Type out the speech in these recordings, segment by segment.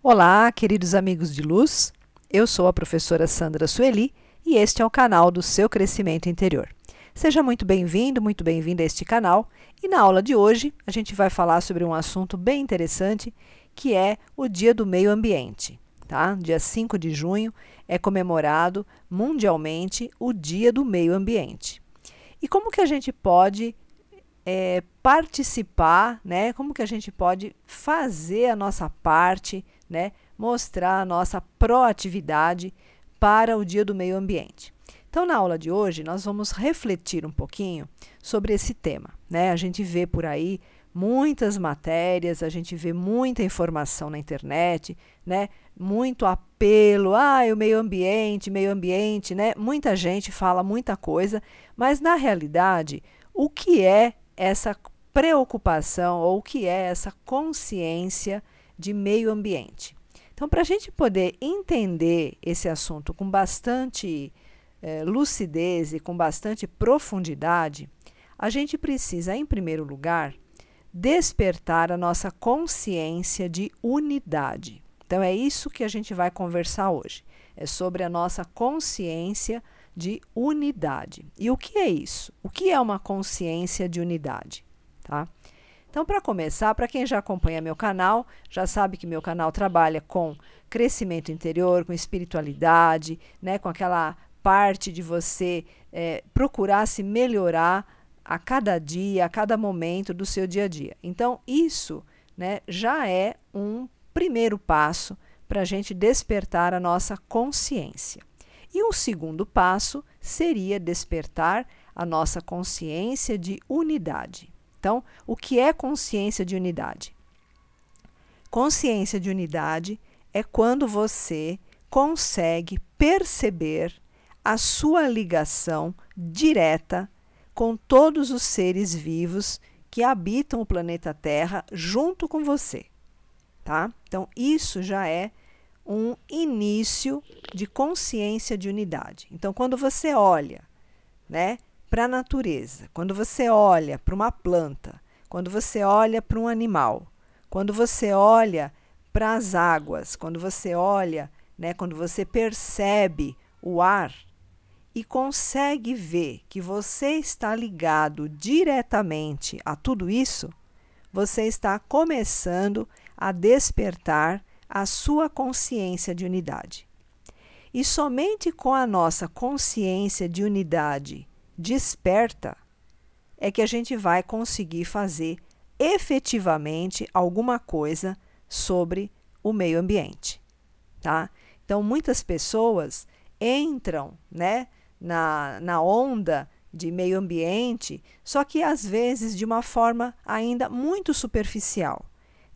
Olá, queridos amigos de luz. Eu sou a professora Sandra Sueli e este é o canal do seu crescimento interior. Seja muito bem-vindo, muito bem-vinda a este canal. E na aula de hoje a gente vai falar sobre um assunto bem interessante, que é o Dia do Meio Ambiente. Tá? Dia 5 de junho é comemorado mundialmente o Dia do Meio Ambiente. E como que a gente pode participar, né? Como que a gente pode fazer a nossa parte, né? Mostrar a nossa proatividade para o Dia do Meio Ambiente. Então, na aula de hoje, nós vamos refletir um pouquinho sobre esse tema, né? A gente vê por aí muitas matérias, a gente vê muita informação na internet, né? Muito apelo, o meio ambiente, né? Muita gente fala muita coisa, mas na realidade, o que é essa preocupação ou o que é essa consciência de meio ambiente? Então, para a gente poder entender esse assunto com bastante lucidez e com bastante profundidade, a gente precisa, em primeiro lugar, despertar a nossa consciência de unidade. Então, é isso que a gente vai conversar hoje. É sobre a nossa consciência de unidade. E o que é isso? O que é uma consciência de unidade? Tá? Então, para começar, para quem já acompanha meu canal, já sabe que meu canal trabalha com crescimento interior, com espiritualidade, né, com aquela parte de você procurar se melhorar a cada dia, a cada momento do seu dia a dia. Então, isso, né, já é um primeiro passo para a gente despertar a nossa consciência. E um segundo passo seria despertar a nossa consciência de unidade. Então, o que é consciência de unidade? Consciência de unidade é quando você consegue perceber a sua ligação direta com todos os seres vivos que habitam o planeta Terra junto com você. Tá? Então, isso já é um início de consciência de unidade. Então, quando você olha, né, para a natureza, quando você olha para uma planta, quando você olha para um animal, quando você olha para as águas, quando você olha, né, quando você percebe o ar e consegue ver que você está ligado diretamente a tudo isso, você está começando a despertar a sua consciência de unidade. E somente com a nossa consciência de unidade desperta é que a gente vai conseguir fazer efetivamente alguma coisa sobre o meio ambiente. Tá? Então, muitas pessoas entram, né, na onda de meio ambiente, só que às vezes de uma forma ainda muito superficial.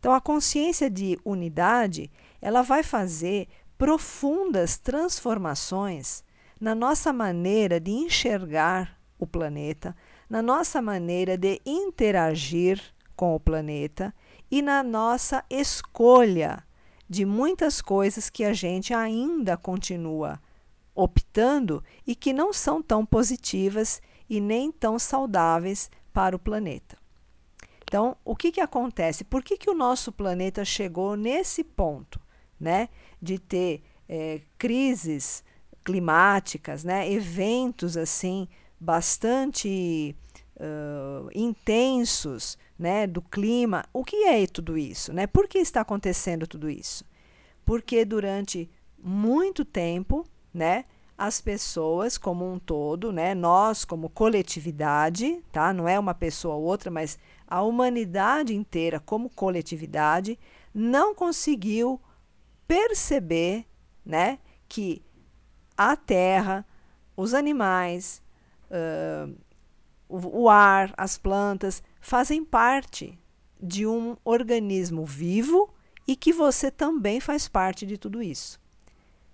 Então, a consciência de unidade, ela vai fazer profundas transformações na nossa maneira de enxergar o planeta, na nossa maneira de interagir com o planeta e na nossa escolha de muitas coisas que a gente ainda continua optando e que não são tão positivas e nem tão saudáveis para o planeta. Então, o que acontece? Por que o nosso planeta chegou nesse ponto, né, de ter crises climáticas, né, eventos assim bastante intensos, né, do clima? O que é tudo isso? Né? Por que está acontecendo tudo isso? Porque durante muito tempo, né, as pessoas como um todo, né, nós como coletividade, tá? Não é uma pessoa ou outra, mas a humanidade inteira como coletividade não conseguiu perceber, né, que a terra, os animais, o ar, as plantas fazem parte de um organismo vivo e que você também faz parte de tudo isso.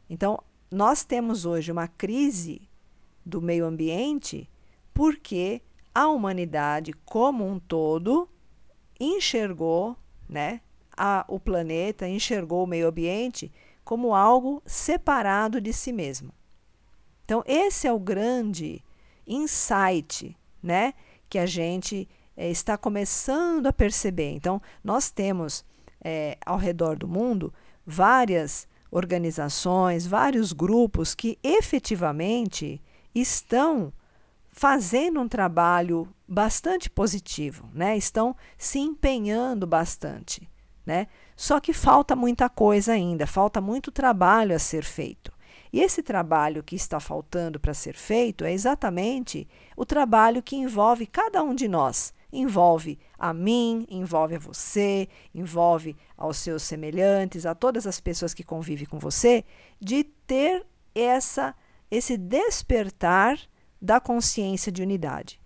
Então, nós temos hoje uma crise do meio ambiente porque a humanidade como um todo enxergou, né, o planeta, enxergou o meio ambiente como algo separado de si mesmo. Então, esse é o grande insight, né, que a gente está começando a perceber. Então, nós temos ao redor do mundo várias organizações, vários grupos que efetivamente estão fazendo um trabalho bastante positivo, né? Estão se empenhando bastante, né? Só que falta muita coisa ainda, falta muito trabalho a ser feito. E esse trabalho que está faltando para ser feito é exatamente o trabalho que envolve cada um de nós. Envolve a mim, envolve a você, envolve aos seus semelhantes, a todas as pessoas que convivem com você, de ter esse despertar da consciência de unidade.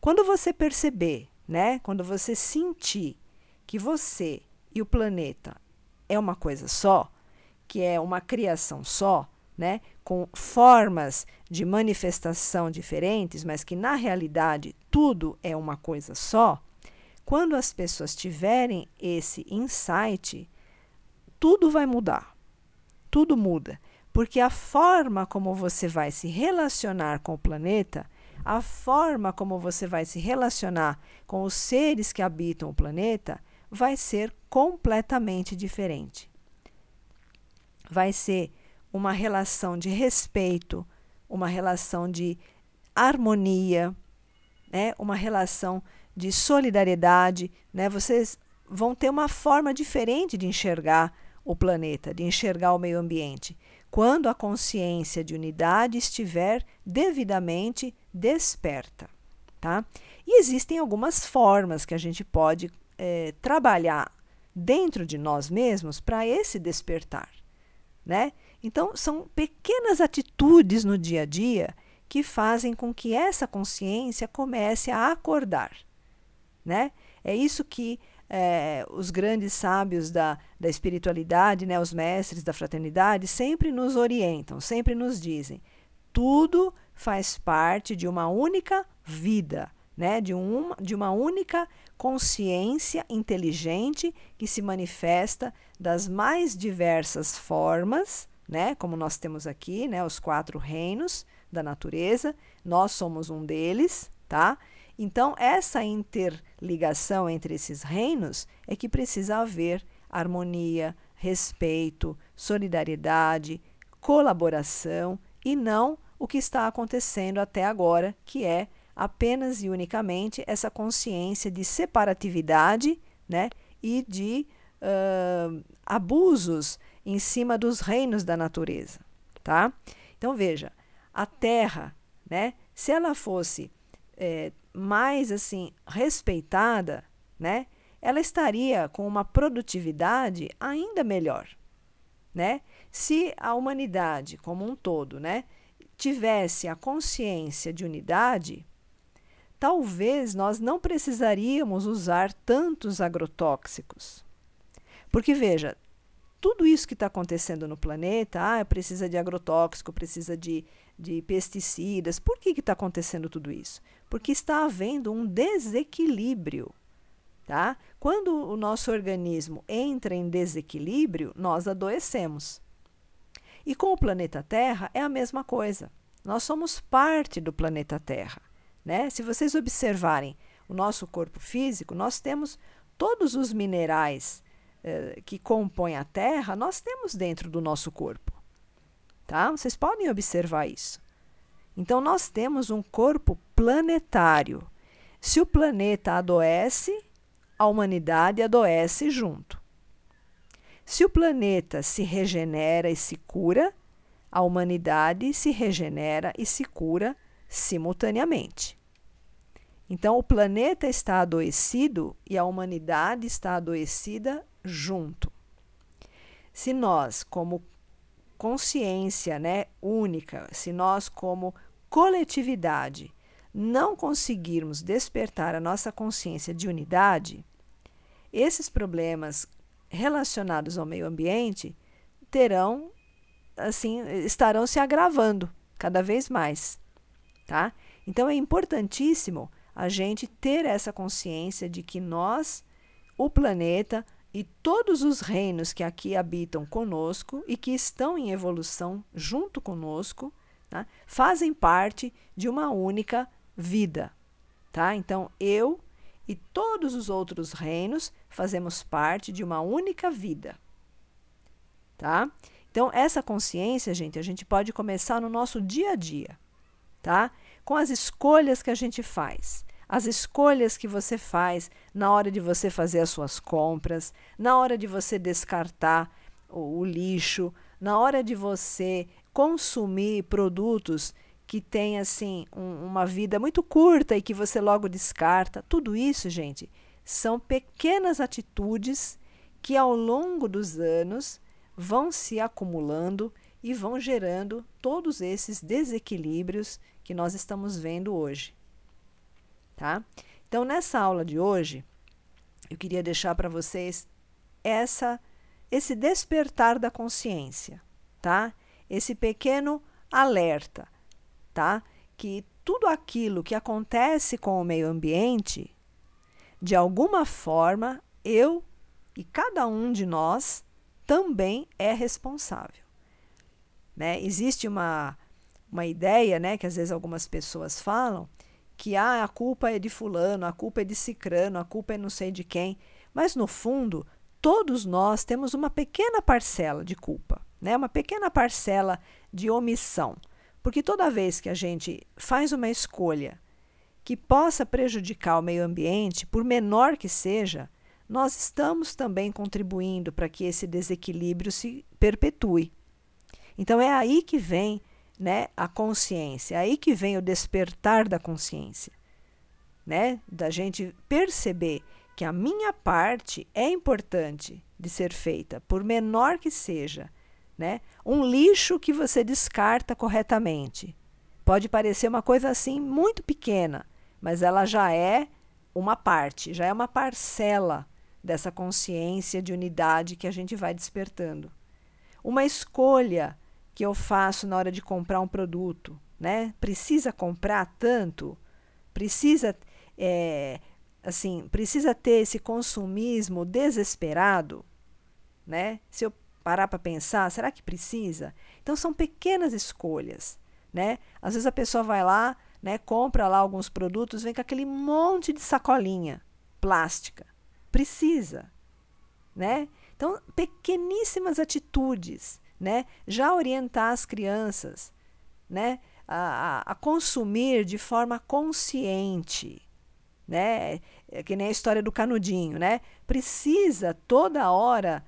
Quando você perceber, né, quando você sentir que você e o planeta é uma coisa só, que é uma criação só, né, com formas de manifestação diferentes, mas que na realidade tudo é uma coisa só, quando as pessoas tiverem esse insight, tudo vai mudar. Tudo muda. Porque a forma como você vai se relacionar com o planeta, a forma como você vai se relacionar com os seres que habitam o planeta, vai ser completamente diferente. Vai ser uma relação de respeito, uma relação de harmonia, né? Uma relação de solidariedade, né? Vocês vão ter uma forma diferente de enxergar o planeta, de enxergar o meio ambiente, quando a consciência de unidade estiver devidamente desperta, tá? E existem algumas formas que a gente pode trabalhar dentro de nós mesmos para esse despertar, né? Então, são pequenas atitudes no dia a dia que fazem com que essa consciência comece a acordar, né? É isso que os grandes sábios da espiritualidade, né, os mestres da fraternidade, sempre nos orientam, sempre nos dizem: tudo faz parte de uma única vida, né, de uma única consciência inteligente que se manifesta das mais diversas formas, né, como nós temos aqui, né, os 4 reinos da natureza, nós somos um deles, tá? Então, essa interligação entre esses reinos é que precisa haver harmonia, respeito, solidariedade, colaboração e não o que está acontecendo até agora, que é apenas e unicamente essa consciência de separatividade, né, e de abusos em cima dos reinos da natureza, tá? Então, veja, a Terra, né, se ela fosse mais assim respeitada, né, ela estaria com uma produtividade ainda melhor, né? Se a humanidade como um todo, né, tivesse a consciência de unidade, talvez nós não precisaríamos usar tantos agrotóxicos. Porque veja, tudo isso que está acontecendo no planeta, precisa de agrotóxico, precisa de pesticidas. Por que está acontecendo tudo isso? Porque está havendo um desequilíbrio, tá? Quando o nosso organismo entra em desequilíbrio, nós adoecemos. E com o planeta Terra é a mesma coisa. Nós somos parte do planeta Terra, né? Se vocês observarem o nosso corpo físico, nós temos todos os minerais que compõem a Terra, nós temos dentro do nosso corpo, tá? Vocês podem observar isso. Então, nós temos um corpo planetário. Se o planeta adoece, a humanidade adoece junto. Se o planeta se regenera e se cura, a humanidade se regenera e se cura simultaneamente. Então, o planeta está adoecido e a humanidade está adoecida junto. Se nós, como consciência, né, única, se nós, como coletividade, não conseguirmos despertar a nossa consciência de unidade, esses problemas relacionados ao meio ambiente estarão se agravando cada vez mais, tá? Então, é importantíssimo a gente ter essa consciência de que nós, o planeta e todos os reinos que aqui habitam conosco e que estão em evolução junto conosco, tá, fazem parte de uma única vida, tá? Então, eu e todos os outros reinos fazemos parte de uma única vida. tá? Então, essa consciência, gente, a gente pode começar no nosso dia a dia, tá? Com as escolhas que a gente faz. As escolhas que você faz na hora de você fazer as suas compras, na hora de você descartar o lixo, na hora de você consumir produtos que têm assim uma vida muito curta e que você logo descarta. Tudo isso, gente, são pequenas atitudes que ao longo dos anos vão se acumulando e vão gerando todos esses desequilíbrios que nós estamos vendo hoje. Tá? Então, nessa aula de hoje, eu queria deixar para vocês esse despertar da consciência, tá? Esse pequeno alerta, tá? Que tudo aquilo que acontece com o meio ambiente, de alguma forma, eu e cada um de nós também é responsável, né? Existe uma ideia, né, que às vezes algumas pessoas falam, que a culpa é de fulano, a culpa é de cicrano, a culpa é não sei de quem, mas no fundo todos nós temos uma pequena parcela de culpa, né? Uma pequena parcela de omissão, porque toda vez que a gente faz uma escolha que possa prejudicar o meio ambiente, por menor que seja, nós estamos também contribuindo para que esse desequilíbrio se perpetue. Então é aí que vem, né, a consciência, é aí que vem o despertar da consciência, né, da gente perceber que a minha parte é importante de ser feita, por menor que seja, né? Um lixo que você descarta corretamente pode parecer uma coisa assim muito pequena, mas ela já é uma parte, já é uma parcela dessa consciência de unidade que a gente vai despertando. Uma escolha que eu faço na hora de comprar um produto, né? Precisa comprar tanto? Precisa ter esse consumismo desesperado, né? Se eu parar para pensar, será que precisa? Então são pequenas escolhas, né? Às vezes a pessoa vai lá, né, compra lá alguns produtos, vem com aquele monte de sacolinha plástica. Precisa, né? Então, pequeníssimas atitudes, né? Já orientar as crianças, né, a consumir de forma consciente, né? É que nem a história do canudinho, né? Precisa toda hora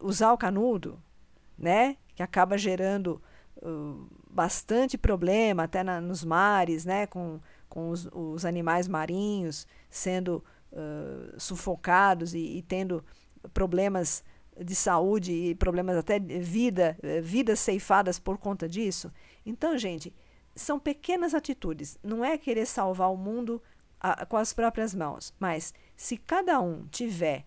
usar o canudo, né? Que acaba gerando bastante problema até nos mares, né? Com os animais marinhos sendo sufocados e tendo problemas de saúde e problemas até de vidas ceifadas por conta disso. Então, gente, são pequenas atitudes. Não é querer salvar o mundo com as próprias mãos, mas se cada um tiver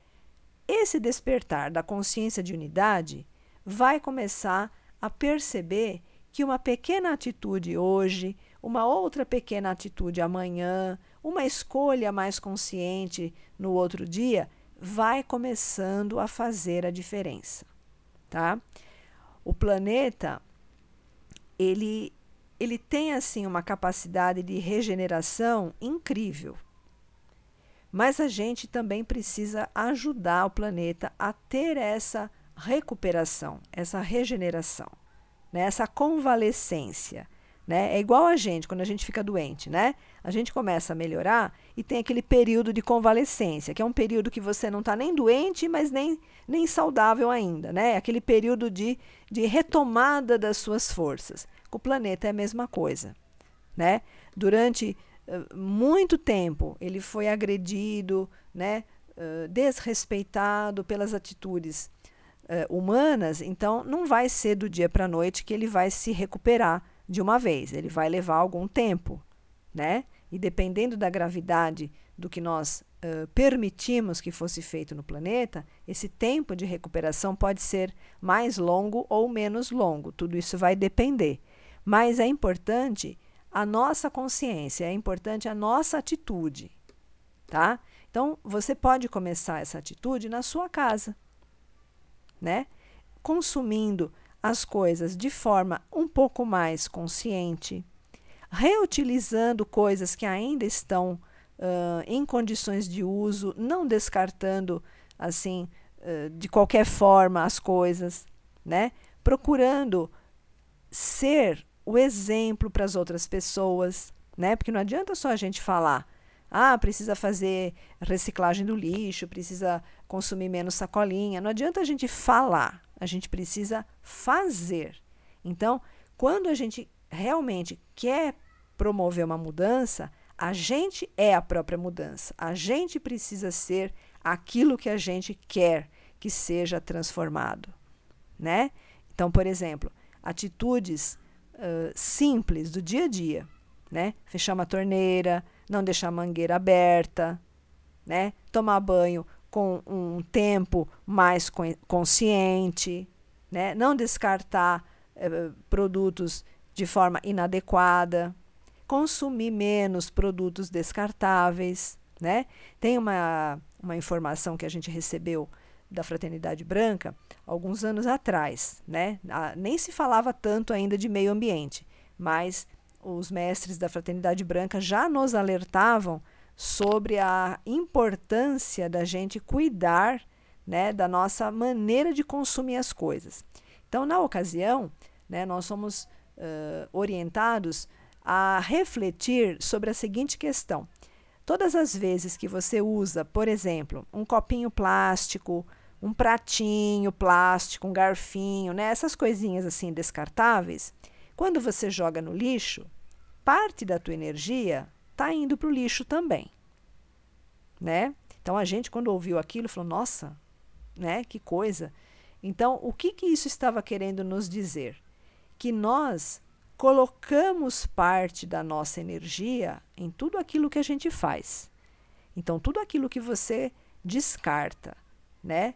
esse despertar da consciência de unidade, vai começar a perceber que uma pequena atitude hoje, uma outra pequena atitude amanhã, uma escolha mais consciente no outro dia, vai começando a fazer a diferença, tá? O planeta, ele tem assim uma capacidade de regeneração incrível. Mas a gente também precisa ajudar o planeta a ter essa recuperação, essa regeneração, né? Essa convalescência, né? É igual a gente, quando a gente fica doente, né? A gente começa a melhorar e tem aquele período de convalescência, que é um período que você não está nem doente, mas nem saudável ainda, né? Aquele período de retomada das suas forças. Com o planeta é a mesma coisa, né? Durante muito tempo ele foi agredido, né? Desrespeitado pelas atitudes humanas, então não vai ser do dia para a noite que ele vai se recuperar de uma vez, ele vai levar algum tempo, né? E dependendo da gravidade do que nós permitimos que fosse feito no planeta, esse tempo de recuperação pode ser mais longo ou menos longo, tudo isso vai depender. Mas é importante a nossa consciência, é importante a nossa atitude, tá? Então, você pode começar essa atitude na sua casa, né? Consumindo as coisas de forma um pouco mais consciente, reutilizando coisas que ainda estão em condições de uso, não descartando assim de qualquer forma as coisas, né? Procurando ser o exemplo para as outras pessoas, né? Porque não adianta só a gente falar, precisa fazer reciclagem do lixo, precisa consumir menos sacolinha. Não adianta a gente falar, a gente precisa fazer. Então, quando a gente realmente quer promover uma mudança, a gente é a própria mudança. A gente precisa ser aquilo que a gente quer que seja transformado, né? Então, por exemplo, atitudes simples do dia a dia, né? Fechar uma torneira, não deixar a mangueira aberta, né? Tomar banho com um tempo mais consciente, né? Não descartar produtos de forma inadequada, consumir menos produtos descartáveis, né? Tem uma informação que a gente recebeu da Fraternidade Branca alguns anos atrás, né? Nem se falava tanto ainda de meio ambiente, mas os mestres da Fraternidade Branca já nos alertavam sobre a importância da gente cuidar, né, da nossa maneira de consumir as coisas. Então, na ocasião, né, nós somos orientados a refletir sobre a seguinte questão. Todas as vezes que você usa, por exemplo, um copinho plástico, um pratinho plástico, um garfinho, né, essas coisinhas assim descartáveis, quando você joga no lixo, parte da tua energia está indo para o lixo também, né? Então, a gente, quando ouviu aquilo, falou, nossa, né, que coisa. Então, o que isso estava querendo nos dizer? Que nós colocamos parte da nossa energia em tudo aquilo que a gente faz. Então, tudo aquilo que você descarta, né,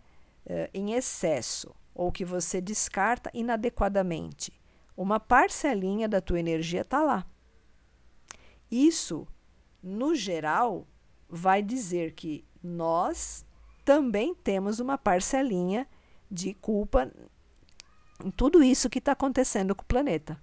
em excesso, ou que você descarta inadequadamente, uma parcelinha da tua energia está lá. Isso, no geral, vai dizer que nós também temos uma parcelinha de culpa em tudo isso que está acontecendo com o planeta.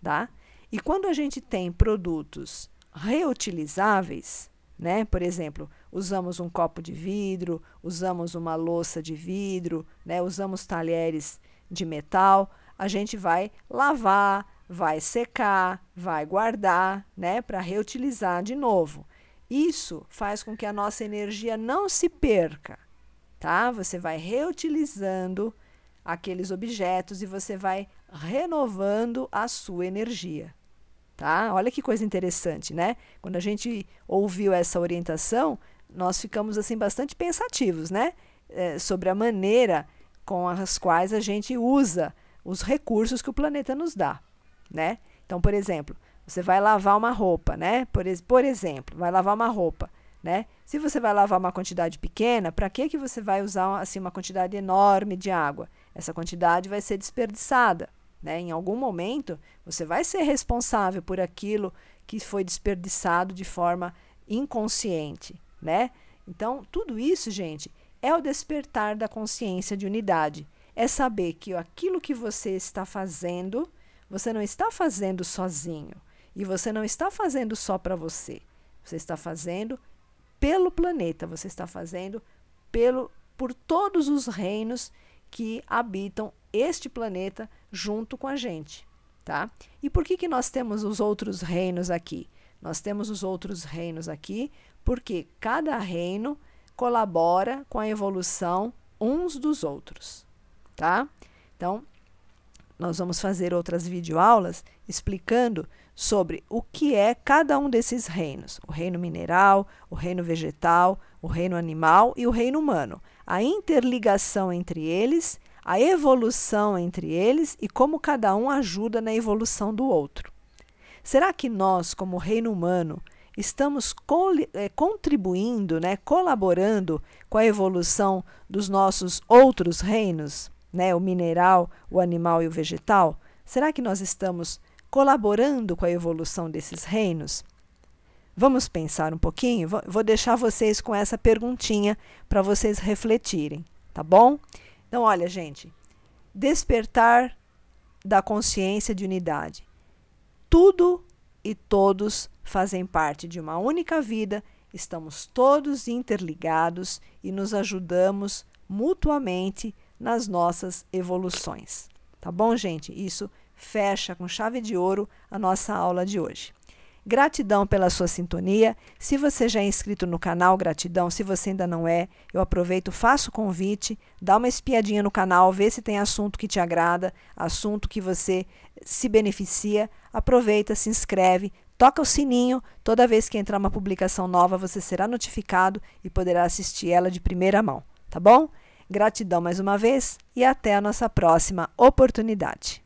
Tá? E quando a gente tem produtos reutilizáveis, né? Por exemplo, usamos um copo de vidro, usamos uma louça de vidro, né? Usamos talheres de metal, a gente vai lavar, vai secar, vai guardar, né? Para reutilizar de novo. Isso faz com que a nossa energia não se perca, tá? Você vai reutilizando aqueles objetos e você vai renovando a sua energia, tá? Olha que coisa interessante, né? Quando a gente ouviu essa orientação, nós ficamos assim bastante pensativos, né? Sobre a maneira com as quais a gente usa os recursos que o planeta nos dá, né? Então, por exemplo, você vai lavar uma roupa, né? Por exemplo, vai lavar uma roupa, né? Se você vai lavar uma quantidade pequena, para que você vai usar assim uma quantidade enorme de água? Essa quantidade vai ser desperdiçada, né? Em algum momento, você vai ser responsável por aquilo que foi desperdiçado de forma inconsciente, né? Então, tudo isso, gente, é o despertar da consciência de unidade. É saber que aquilo que você está fazendo, você não está fazendo sozinho. E você não está fazendo só para você. Você está fazendo pelo planeta, você está fazendo por todos os reinos que habitam este planeta junto com a gente, tá? E por que nós temos os outros reinos aqui? Nós temos os outros reinos aqui porque cada reino colabora com a evolução uns dos outros, tá? Então, nós vamos fazer outras videoaulas explicando sobre o que é cada um desses reinos. O reino mineral, o reino vegetal, o reino animal e o reino humano. A interligação entre eles, a evolução entre eles e como cada um ajuda na evolução do outro. Será que nós, como reino humano, estamos contribuindo, né, colaborando com a evolução dos nossos outros reinos, né, o mineral, o animal e o vegetal? Será que nós estamos colaborando com a evolução desses reinos? Vamos pensar um pouquinho? Vou deixar vocês com essa perguntinha para vocês refletirem, tá bom? Então, olha, gente, despertar da consciência de unidade. Tudo e todos fazem parte de uma única vida, estamos todos interligados e nos ajudamos mutuamente nas nossas evoluções. Tá bom, gente? Isso fecha com chave de ouro a nossa aula de hoje. Gratidão pela sua sintonia. Se você já é inscrito no canal, gratidão. Se você ainda não é, eu aproveito, faço o convite, dá uma espiadinha no canal, vê se tem assunto que te agrada, assunto que você se beneficia. Aproveita, se inscreve, toca o sininho. Toda vez que entrar uma publicação nova, você será notificado e poderá assistir ela de primeira mão. Tá bom? Gratidão mais uma vez e até a nossa próxima oportunidade.